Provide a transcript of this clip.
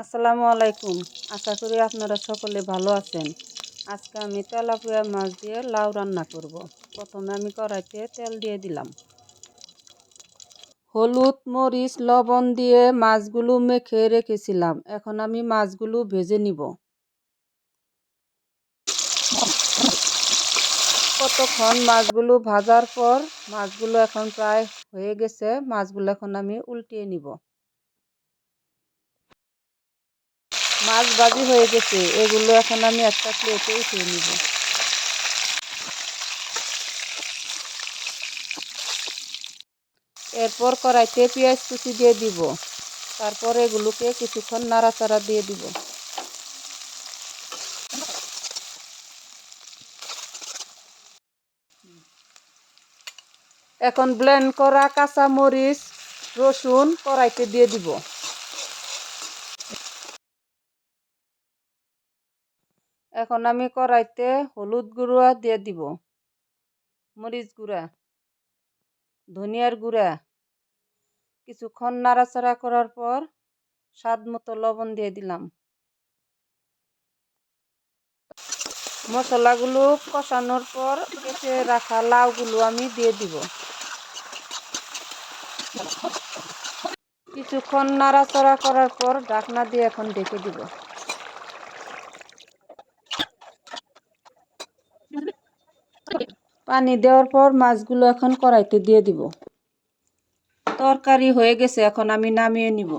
আসসালামু আলাইকুম। আশা করি আপনারা সকলে ভালো আছেন। আজকে আমি তেলাপিয়া মাছ দিয়ে লাউ রান্না করব। প্রথমে আমি কড়াইতে তেল দিয়ে দিলাম। হলুদ, মরিচ, লবণ দিয়ে মাছগুলো মেখে রেখেছিলাম। এখন আমি মাছগুলো ভেজে নিব। কতক্ষণ মাছগুলো ভাজার পর মাছগুলো এখন প্রায় হয়ে গেছে। মাছগুলো এখন আমি উল্টিয়ে নিব। মাছ ভাজি হয়ে গেছে, এগুলো এখন আমি একটা প্লেটে উঠিয়ে নিব। এরপর কড়াইতে পেঁয়াজ কুচি দিয়ে দিব। তারপর এগুলোকে কিছুক্ষণ নাড়াচাড়া দিয়ে দিব। এখন ব্লেন্ড করা কাঁচা মরিচ, রসুন কড়াইতে দিয়ে দিব। এখন আমি কড়াইতে হলুদ গুঁড়া দিয়ে দিব, মরিচ গুঁড়া, ধনিয়ার গুঁড়া। কিছুক্ষণ নাড়াচাড়া করার পর স্বাদ মতো লবণ দিয়ে দিলাম। মশলাগুলো কষানোর পর কেটে রাখা লাউগুলো আমি দিয়ে দিব। কিছুক্ষণ নাড়াচাড়া করার পর ঢাকনা দিয়ে এখন ঢেকে দিব। পানি দেওয়ার পর মাছগুলো এখন কড়াইতে দিয়ে দিব। তরকারি হয়ে গেছে, এখন আমি নামিয়ে নিব।